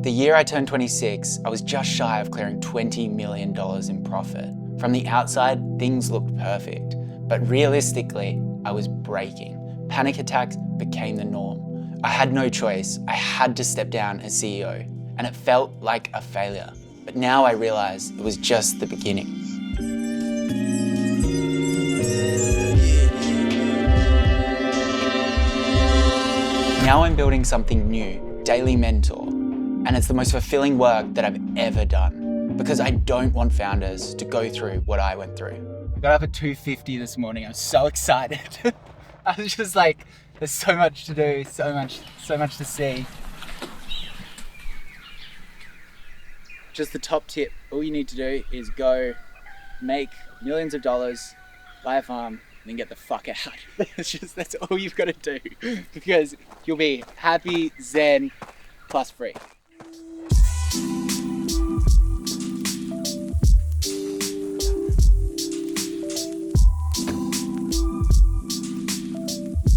The year I turned 26, I was just shy of clearing $20 million in profit. From the outside, things looked perfect, but realistically, I was breaking. Panic attacks became the norm. I had no choice. I had to step down as CEO, and it felt like a failure. But now I realize it was just the beginning. Now I'm building something new, Daily Mentor, and it's the most fulfilling work that I've ever done because I don't want founders to go through what I went through. I got up at 2:50 this morning. I was so excited. I was just like, there's so much to do, so much to see. Just the top tip, all you need to do is go make millions of dollars, buy a farm, and then get the fuck out. That's all you've got to do because you'll be happy, zen, plus free.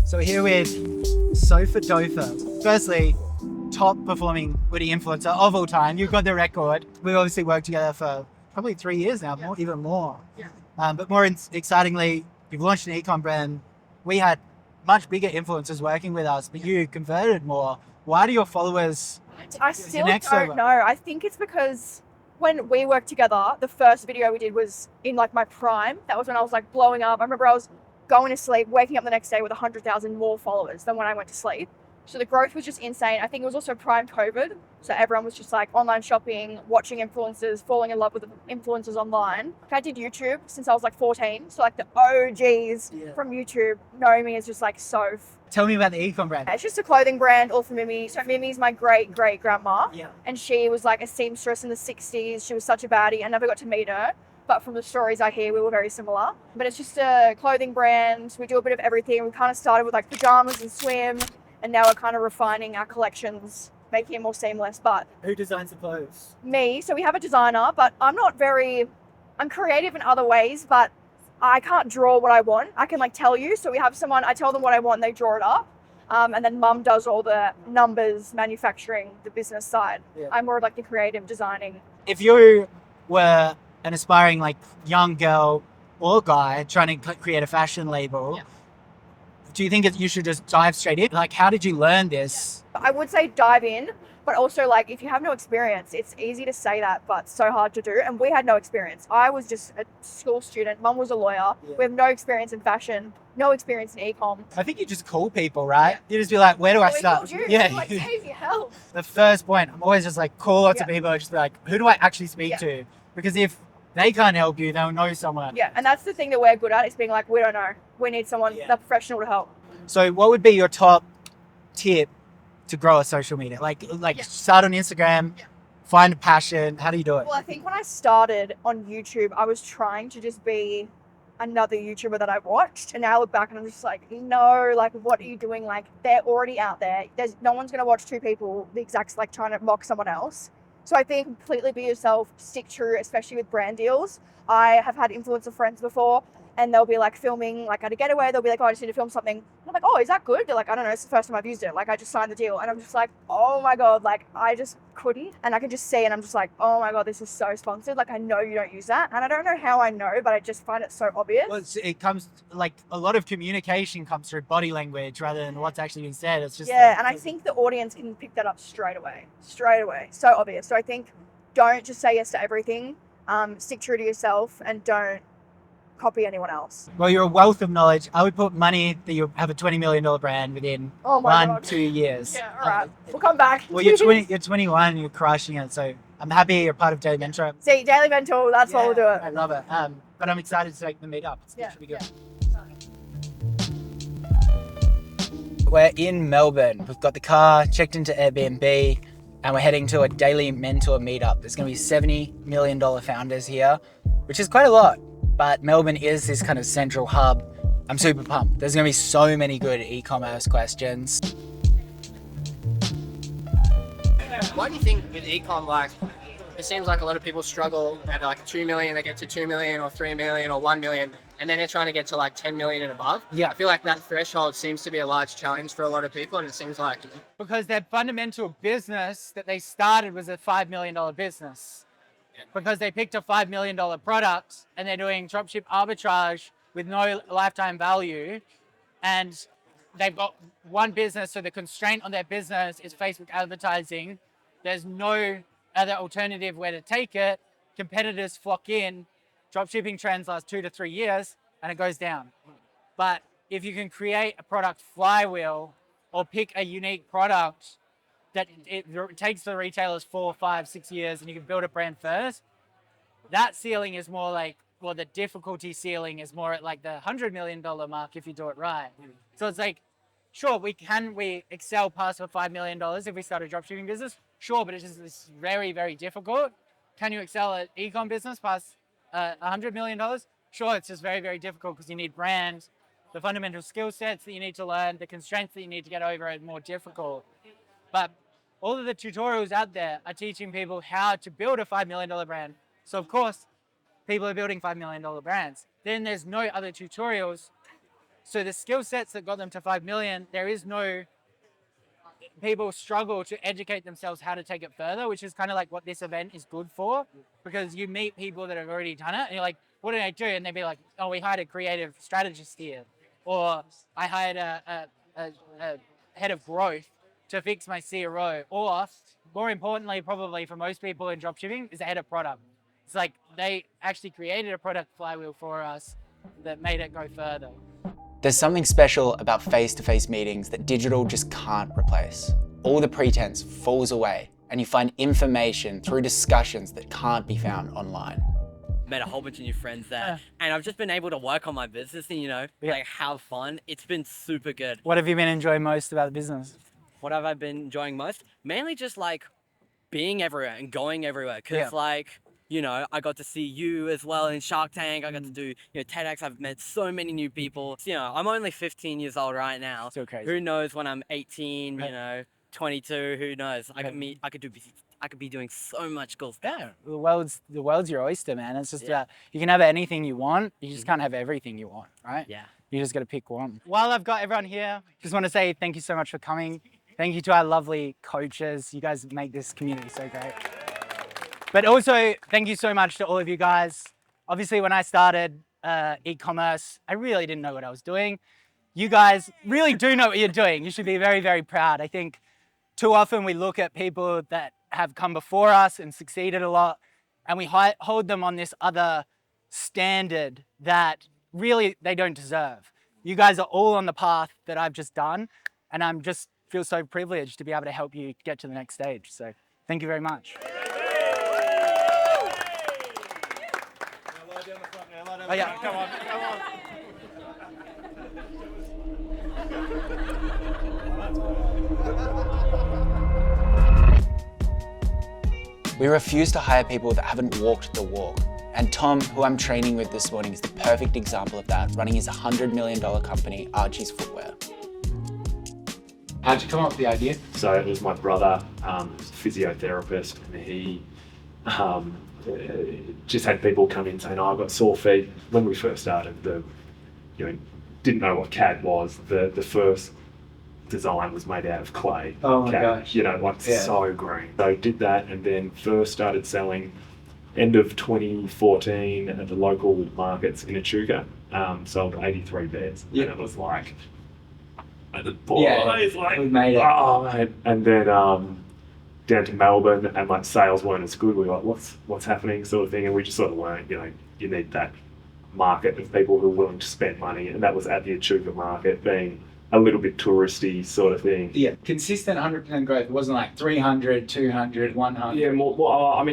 So we're here with Sofa Dofa. Firstly, top performing Oodie influencer of all time. You've got the record. We've obviously worked together for probably 3 years now, even more. But more excitingly, you've launched an ecom brand. We had much bigger influencers working with us, but you converted more. Why do your followers I still don't know. I think it's because when we worked together, the first video we did was in like my prime. That was when I was like blowing up. I remember I was going to sleep, waking up the next day with 100,000 more followers than when I went to sleep. So the growth was just insane. I think it was also prime COVID. So everyone was just like online shopping, watching influencers, falling in love with influencers online. I did YouTube since I was like 14. So like the OGs from YouTube know me as just like Soph. Tell me about the ecom brand. It's just a clothing brand all for Mimi. So Mimi's my great grandma. Yeah. And she was like a seamstress in the 60s. She was such a baddie. I never got to meet her. But from the stories I hear, we were very similar. But it's just a clothing brand. We do a bit of everything. We kind of started with like pajamas and swim. And now we're kind of refining our collections, making it more seamless. But who designs the clothes? Me. So we have a designer, but I'm creative in other ways, but I can't draw what I want. I can like tell you. So we have someone, I tell them what I want, and they draw it up. And then mum does all the numbers, manufacturing, the business side. Yeah. I'm more of like the creative designing. If you were an aspiring like young girl or guy trying to create a fashion label, do you think you should just dive straight in? Like, how did you learn this? I would say dive in, but also like if you have no experience, it's easy to say that, but so hard to do. And we had no experience. I was just a school student. Mum was a lawyer. Yeah. We have no experience in fashion, no experience in e-com. I think you just call people, right? You just be like, where do I start? Yeah. Like, Davie, help. The first point, I'm always just like, call lots of people and just be like, who do I actually speak to? Because if they can't help you, they'll know someone. Yeah, and that's the thing that we're good at, is being like, we don't know. We need someone, the professional to help. So what would be your top tip to grow a social media? Like start on Instagram, find a passion. How do you do it? Well, I think when I started on YouTube, I was trying to just be another YouTuber that I watched. And now I look back and I'm just like, no, like, what are you doing? Like, they're already out there. No one's going to watch two people the exact, like, trying to mock someone else. So I think completely be yourself, stick true, especially with brand deals. I have had influencer friends before, and they'll be like filming like at a getaway. They'll be like, oh, I just need to film something. And I'm like, oh, is that good? They're like, I don't know. It's the first time I've used it. Like, I just signed the deal. And I'm just like, oh my God, like I just couldn't. And I could just see, and I'm just like, oh my God, this is so sponsored. Like, I know you don't use that. And I don't know how I know, but I just find it so obvious. Well, it comes like a lot of communication comes through body language rather than what's actually being said. It's just and I think the audience can pick that up straight away. So obvious. So I think don't just say yes to everything. Stick true to yourself and don't copy anyone else. Well, you're a wealth of knowledge. I would put money that you have a $20 million brand within 1-2 years. Yeah, all right. We'll come back. Well, you're 21 and you're crushing it. So I'm happy you're part of Daily Mentor. See, Daily Mentor, that's what we'll do it. I love it. But I'm excited to take the meet up. It should be good. We're in Melbourne. We've got the car checked into Airbnb and we're heading to a Daily Mentor meetup. There's going to be $70 million founders here, which is quite a lot. But Melbourne is this kind of central hub. I'm super pumped. There's going to be so many good e-commerce questions. Why do you think with e-com, like, it seems like a lot of people struggle at like 2 million, they get to 2 million or 3 million or 1 million. and then they're trying to get to like 10 million and above. Yeah. I feel like that threshold seems to be a large challenge for a lot of people, and it seems like Because their fundamental business that they started was a $5 million business. Because they picked a $5 million product and they're doing dropship arbitrage with no lifetime value, and they've got one business, so the constraint on their business is Facebook advertising. There's no other alternative where to take it. Competitors flock in. Dropshipping trends last 2 to 3 years and it goes down. But if you can create a product flywheel or pick a unique product that it takes the retailers 4, 5, 6 years and you can build a brand first, that ceiling is more like, well, the difficulty ceiling is more at like the $100 million mark if you do it right. So it's like, sure, we excel past the $5 million if we start a dropshipping business? Sure, but it's very, very difficult. Can you excel at ecom business past $100 million? Sure, it's just very, very difficult because you need brands, the fundamental skill sets that you need to learn, the constraints that you need to get over are more difficult. But all of the tutorials out there are teaching people how to build a $5 million brand. So of course, people are building $5 million brands. Then there's no other tutorials. So the skill sets that got them to 5 million, there is no, people struggle to educate themselves how to take it further, which is kind of like what this event is good for, because you meet people that have already done it and you're like, what did I do? And they'd be like, oh, we hired a creative strategist here. Or I hired a head of growth to fix my CRO. Or more importantly, probably for most people in dropshipping, is a head of product. It's like they actually created a product flywheel for us that made it go further. There's something special about face-to-face meetings that digital just can't replace. All the pretense falls away and you find information through discussions that can't be found online. Met a whole bunch of new friends there, and I've just been able to work on my business and, like have fun. It's been super good. What have you been enjoying most about the business? What have I been enjoying most? Mainly just like being everywhere and going everywhere. Cause I got to see you as well in Shark Tank. I got to do, TEDx. I've met so many new people. I'm only 15 years old right now. So crazy. Who knows when I'm 18, 22, who knows? I could be doing so much cool stuff. Yeah, the world's your oyster, man. It's just you can have anything you want. You just can't have everything you want, right? Yeah. You just got to pick one. While I've got everyone here, just want to say thank you so much for coming. Thank you to our lovely coaches. You guys make this community so great. But also, thank you so much to all of you guys. Obviously, when I started e-commerce, I really didn't know what I was doing. You guys really do know what you're doing. You should be very, very proud. I think too often we look at people that have come before us and succeeded a lot, and we hold them on this other standard that really they don't deserve. You guys are all on the path that I've just done, and I'm just feel so privileged to be able to help you get to the next stage. So thank you very much. Oh yeah, come on, come on. We refuse to hire people that haven't walked the walk. And Tom, who I'm training with this morning, is the perfect example of that, running his $100 million company, Archie's Footwear. How'd you come up with the idea? So it was my brother, who's a physiotherapist, and he just had people come in saying, I've got sore feet. When we first started, didn't know what CAD was. The first design was made out of clay. Oh my CAD, gosh. so green. So did that, and then first started selling end of 2014 at the local markets in Echuca. Sold 83 beds. And it was like, the boys, we made it. Oh, man. And then down to Melbourne, and sales weren't as good. We were like, what's happening, sort of thing. And we just sort of learned, you need that market of people who are willing to spend money, and that was at the Echuca market, being a little bit touristy sort of thing. Yeah, consistent 100% growth. It wasn't like 300, 200, 100.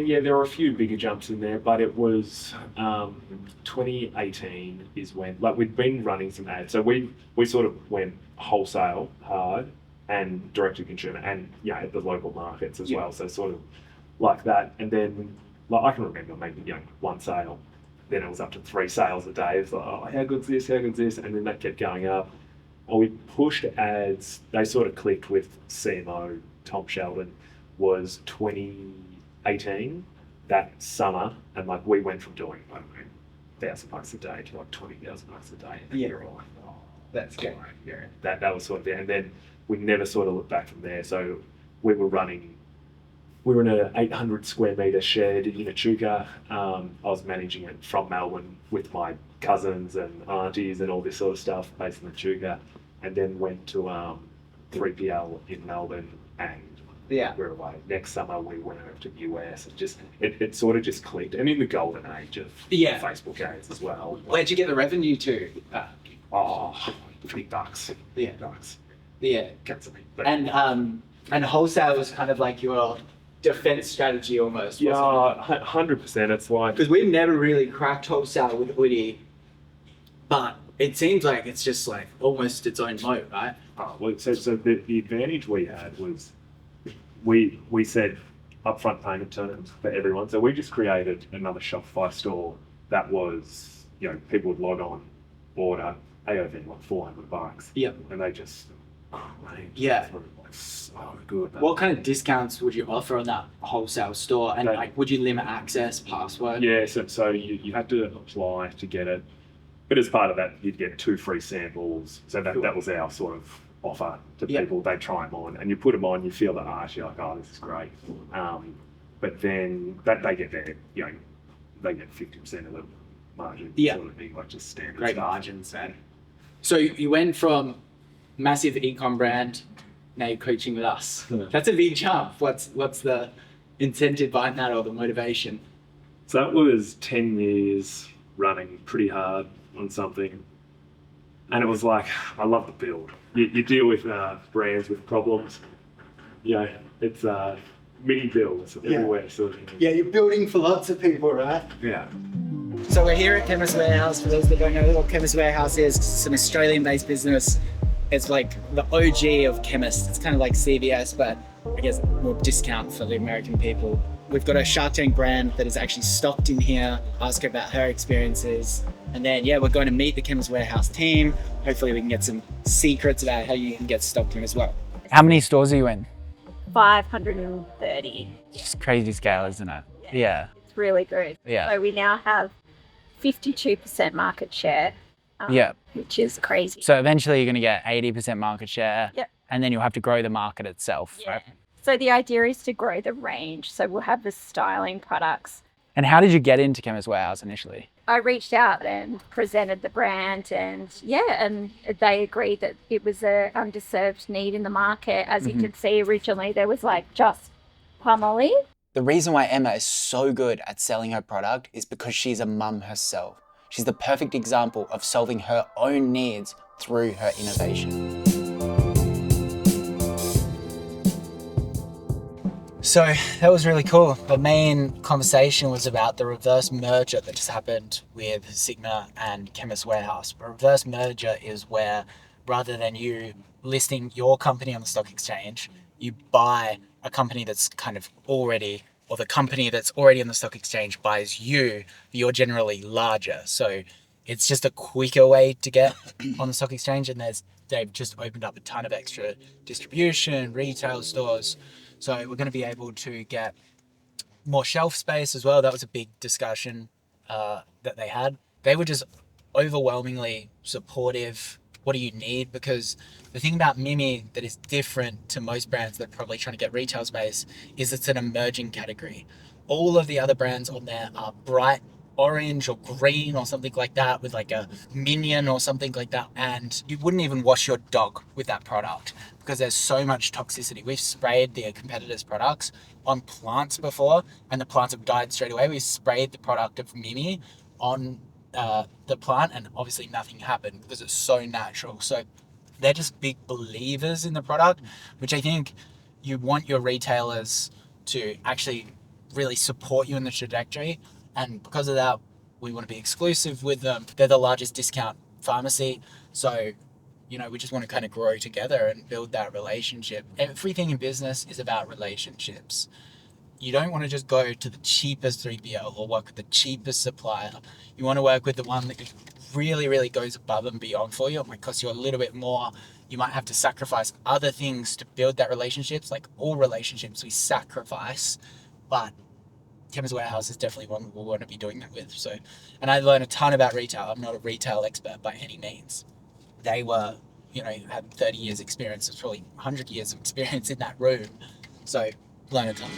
Yeah, there were a few bigger jumps in there, but it was 2018 is when, we'd been running some ads. So we sort of went wholesale hard and direct to consumer, and at the local markets as well. So sort of like that. And then I can remember maybe one sale. Then it was up to 3 sales a day. It's like, oh, how good's this? And then that kept going up. And we pushed ads. They sort of clicked with CMO Tom Sheldon. Was 2018 that summer, and we went from doing $1,000 a day to like $20,000 a day. Yeah. You're like, oh, That's good. yeah, that was sort of it. And then we never sort of looked back from there. So we were in an 800 square metre shed in Echuca. I was managing it from Melbourne with my cousins and aunties and all this sort of stuff based in Echuca, and then went to 3PL in Melbourne, and Yeah. we're away. Next summer we went over to the US. It sort of just clicked. And in the golden age of Yeah. Facebook ads as well. Where'd you get the revenue to? Oh, $50. Yeah. $50. Yeah. Cancel me. But And wholesale was kind of like your defense strategy almost. yeah, 100%. It's like, Because we've never really cracked wholesale with Oodie, but it seems like it's just like almost its own moat, right? well, so the advantage we had was we said upfront payment terms for everyone. So we just created another Shopify store that was, people would log on, order, AOV like $400. Yep. And they just claimed Yeah. through, like, so good. What kind of discounts would you offer on that wholesale store? And Okay. like, would you limit access, password? Yeah, so you had to apply to get it. But as part of that, you'd get 2 free samples. So that was our sort of offer to Yeah. people. They try them on, and you put them on, you feel the arch, you're like, oh, this is great. But then they get their, they get 50% of the margin. Yeah. Sort of thing, like just standard Great stuff. margins, man. So you went from massive e-com brand, now you're coaching with us. Yeah. That's a big jump. What's the incentive behind that, or the motivation? So that was 10 years running pretty hard on something. And it was like, I love the build. You deal with brands with problems. It's mini builds everywhere. Sort of thing. Yeah, you're building for lots of people, right? Yeah. So we're here at Chemist Warehouse. For those that don't know what Chemist Warehouse is, it's an Australian-based business. It's like the OG of chemists. It's kind of like CVS, but I guess more discount for the American people. We've got a Shark Tank brand that is actually stocked in here. Ask her about her experiences. And then, we're going to meet the Chemist Warehouse team. Hopefully we can get some secrets about how you can get stocked in as well. How many stores are you in? 530. It's crazy scale, isn't it? Yeah. It's really good. Yeah. So we now have 52% market share, Yeah. which is crazy. So eventually you're going to get 80% market share. Yep. And then you'll have to grow the market itself, Yeah. right? So the idea is to grow the range. So we'll have the styling products. And how did you get into Chemist Warehouse initially? I reached out and presented the brand, and they agreed that it was a underserved need in the market. As you can see, originally there was like just Palmolive. The reason why Emma is so good at selling her product is because she's a mum herself. She's the perfect example of solving her own needs through her innovation. So that was really cool. The main conversation was about the reverse merger that just happened with Sigma and Chemist Warehouse. A reverse merger is where, rather than you listing your company on the stock exchange, you buy a company that's kind of already, or the company that's already on the stock exchange buys you, but you're generally larger. So it's just a quicker way to get on the stock exchange, and they've just opened up a ton of extra distribution, retail stores. So we're going to be able to get more shelf space as well. That was a big discussion that they had. They were just overwhelmingly supportive. What do you need? Because the thing about Mimi that is different to most brands that are probably trying to get retail space is it's an emerging category. All of the other brands on there are bright orange or green or something like that, with like a minion or something like that, and you wouldn't even wash your dog with that product because there's so much toxicity. We've sprayed the competitors' products on plants before and the plants have died straight away. We sprayed the product of Mimi on the plant and obviously nothing happened because it's so natural. So they're just big believers in the product, which I think you want your retailers to actually really support you in the trajectory. And because of that, we want to be exclusive with them. They're the largest discount pharmacy. So, we just want to kind of grow together and build that relationship. Everything in business is about relationships. You don't want to just go to the cheapest 3PL or work with the cheapest supplier. You want to work with the one that really, really goes above and beyond for you. It might cost you a little bit more. You might have to sacrifice other things to build that relationships. Like all relationships, we sacrifice, but Chemist Warehouse is definitely one we'll want to be doing that with. So, and I learned a ton about retail. I'm not a retail expert by any means. They were, had 30 years experience. There's probably 100 years of experience in that room. So, learn a ton.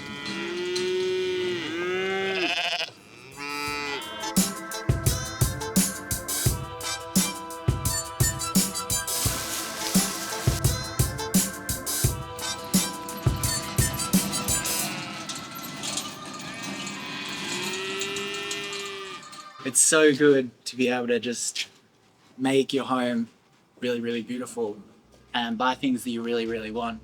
It's so good to be able to just make your home really, really beautiful and buy things that you really, really want.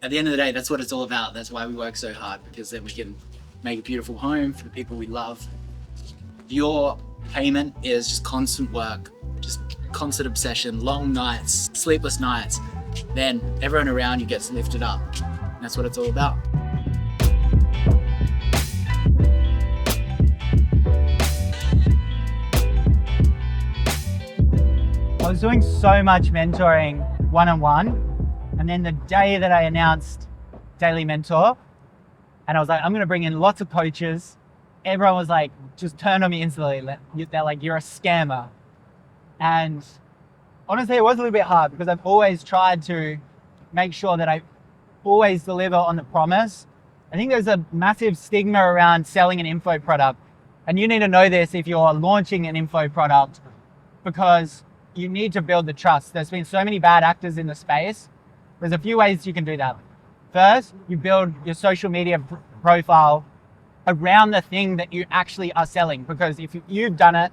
At the end of the day, that's what it's all about. That's why we work so hard, because then we can make a beautiful home for the people we love. If your payment is just constant work, just constant obsession, long nights, sleepless nights, then everyone around you gets lifted up. And that's what it's all about. I was doing so much mentoring one-on-one, and then the day that I announced Daily Mentor, and I was like, I'm going to bring in lots of coaches, everyone was like, just turned on me instantly. They're like, you're a scammer. And honestly, it was a little bit hard, because I've always tried to make sure that I always deliver on the promise. I think there's a massive stigma around selling an info product, and you need to know this if you're launching an info product, because you need to build the trust. There's been so many bad actors in the space. There's a few ways you can do that. First, you build your social media profile around the thing that you actually are selling, because if you've done it,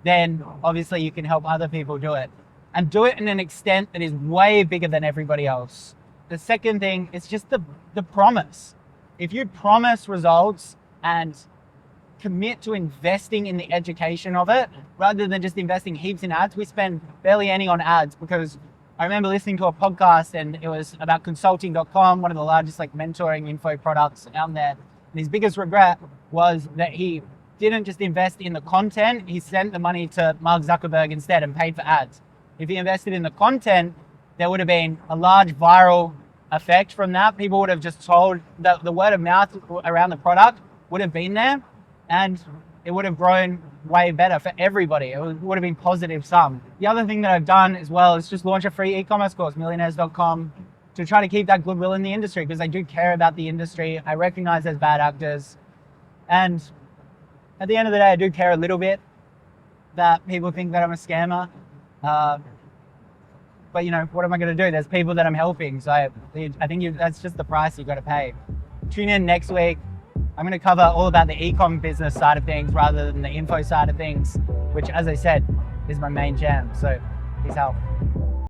then obviously you can help other people do it, and do it in an extent that is way bigger than everybody else. The second thing is just the promise. If you promise results and commit to investing in the education of it, rather than just investing heaps in ads. We spend barely any on ads, because I remember listening to a podcast and it was about consulting.com, one of the largest mentoring info products out there. And his biggest regret was that he didn't just invest in the content, he sent the money to Mark Zuckerberg instead and paid for ads. If he invested in the content, there would have been a large viral effect from that. People would have just told, the word of mouth around the product would have been there, and it would have grown way better for everybody. It would have been positive sum. The other thing that I've done as well is just launch a free e-commerce course, millionaires.com, to try to keep that goodwill in the industry, because I do care about the industry. I recognize there's bad actors. And at the end of the day, I do care a little bit that people think that I'm a scammer. But what am I going to do? There's people that I'm helping. So I think that's just the price you've got to pay. Tune in next week. I'm going to cover all about the e-com business side of things rather than the info side of things, which, as I said, is my main jam. So peace out.